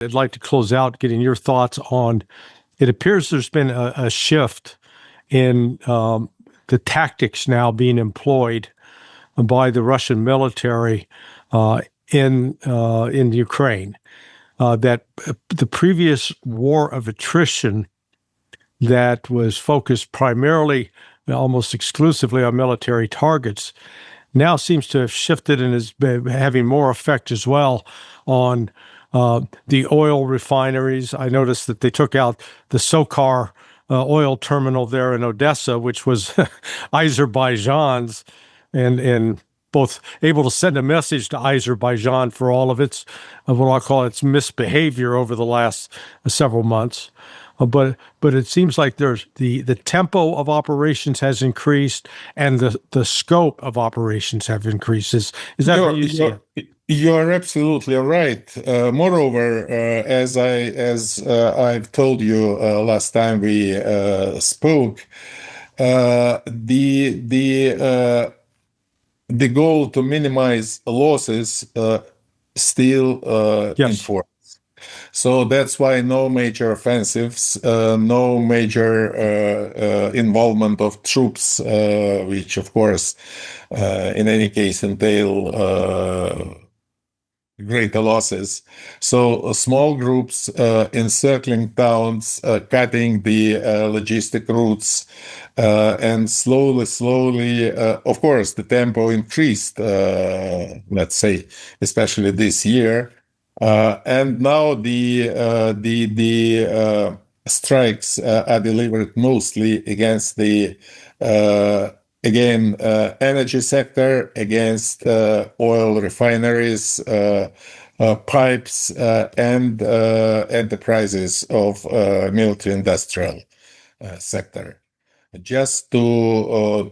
I'd like to close out getting your thoughts on, it appears there's been a shift in the tactics now being employed by the Russian military in Ukraine. That the previous war of attrition that was focused primarily, almost exclusively on military targets, now seems to have shifted and is having more effect as well on the oil refineries. I noticed that they took out the Sokar oil terminal there in Odessa, which was Azerbaijan's, and both able to send a message to Azerbaijan for all of its, what I'll call its misbehavior over the last several months. But it seems like there's the tempo of operations has increased and the scope of operations have increased. Is that what you see? You are absolutely right. Moreover, as I've told you last time we spoke, the goal to minimize losses still in force. So that's why no major offensives, no major involvement of troops, which of course, in any case, entail greater losses. So small groups encircling towns, cutting the logistic routes, and slowly, of course, the tempo increased, let's say, especially this year. And now the strikes are delivered mostly against the energy sector, against oil refineries, pipes, and enterprises of military-industrial sector, just to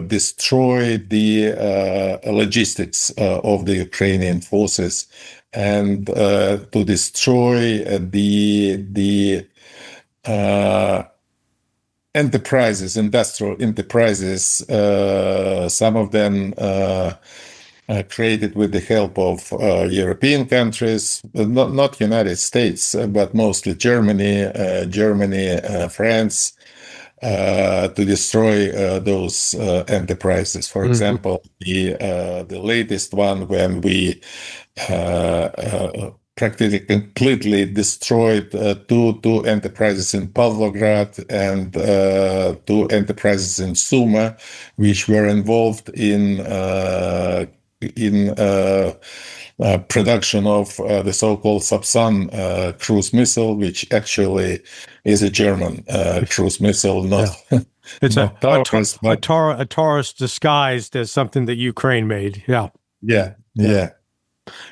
destroy the logistics of the Ukrainian forces and to destroy the enterprises, industrial enterprises, some of them created with the help of European countries, not United States, but mostly Germany, France, to destroy those enterprises. For example, the latest one, when we practically completely destroyed two enterprises in Pavlograd and two enterprises in Suma, which were involved in production of the so-cald Sapsan cruise missile, which actually is a German cruise missile, not. It's a Taurus disguised as something that Ukraine made. Yeah.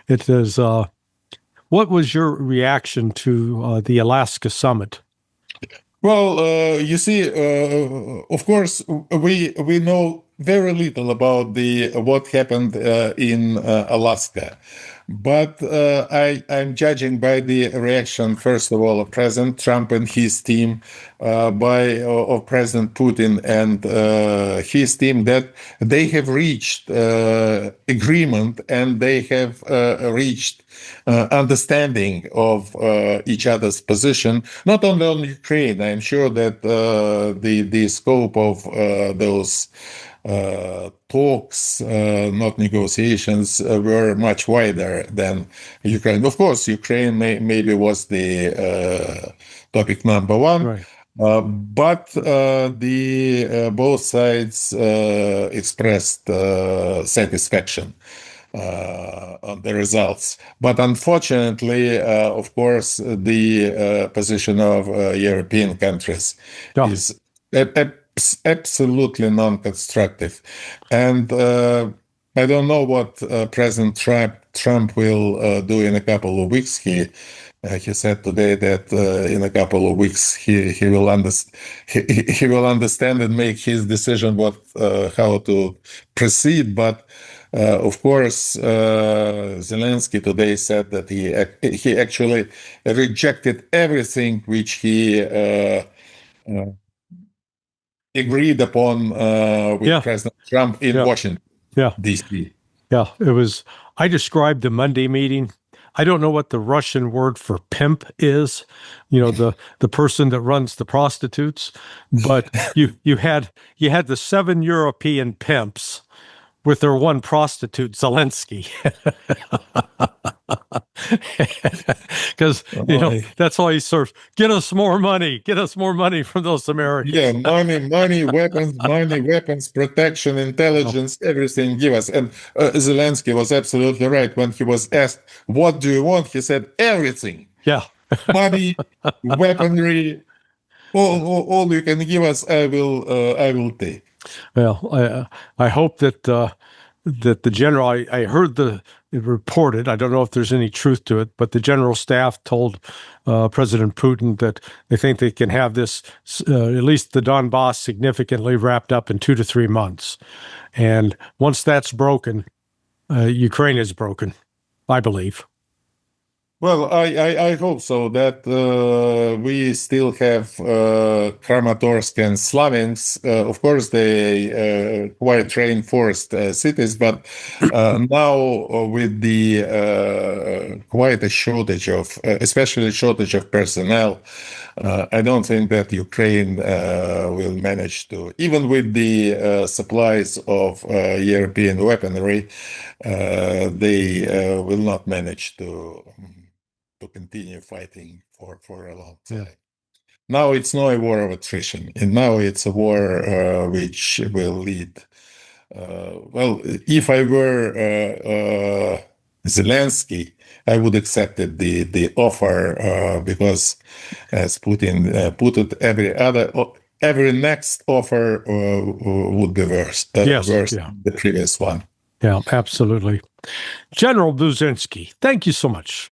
It is. What was your reaction to the Alaska summit? Well, you see, of course, we know very little about what happened in Alaska, but I'm judging by the reaction, first of all, of President Trump and his team, of President Putin and his team, that they have reached agreement and they have reached understanding of each other's position, not only on Ukraine. I'm sure that the scope of those talks, not negotiations, were much wider than Ukraine. Of course, Ukraine maybe was the topic number one. Right. But both sides expressed satisfaction on the results. But unfortunately, of course, the position of European countries is absolutely non-constructive. And I don't know what President Trump will do in a couple of weeks. He said today that in a couple of weeks he will understand and make his decision how to proceed. But of course, Zelensky today said that he actually rejected everything which he agreed upon with President Trump in Washington, D.C. Yeah, it was. I described the Monday meeting. I don't know what the Russian word for pimp is, the person that runs the prostitutes, but you had the 7 European pimps with their one prostitute, Zelensky. Because that's all he serves. Get us more money. Get us more money from those Americans. Yeah, money, weapons, protection, intelligence, everything give us. And Zelensky was absolutely right when he was asked, "What do you want?" He said, "Everything. Yeah, Money, weaponry, all you can give us, I will take." Well, I hope that the general. I heard it reported. I don't know if there's any truth to it, but the general staff told President Putin that they think they can have this, at least the Donbass, significantly wrapped up in 2 to 3 months. And once that's broken, Ukraine is broken, I believe. Well, I hope so that we still have Kramatorsk and Slavinsk. Of course, they quite reinforced cities, but now with the quite a shortage of, especially shortage of personnel, I don't think that Ukraine will manage to, even with the supplies of European weaponry, they will not manage to continue fighting for a long time. Yeah. Now it's not a war of attrition, and now it's a war which will lead. Well, if I were Zelensky, I would accept the offer because, as Putin put it, every next offer would be worse than the previous one. Yeah, absolutely. General Buzhinsky, thank you so much.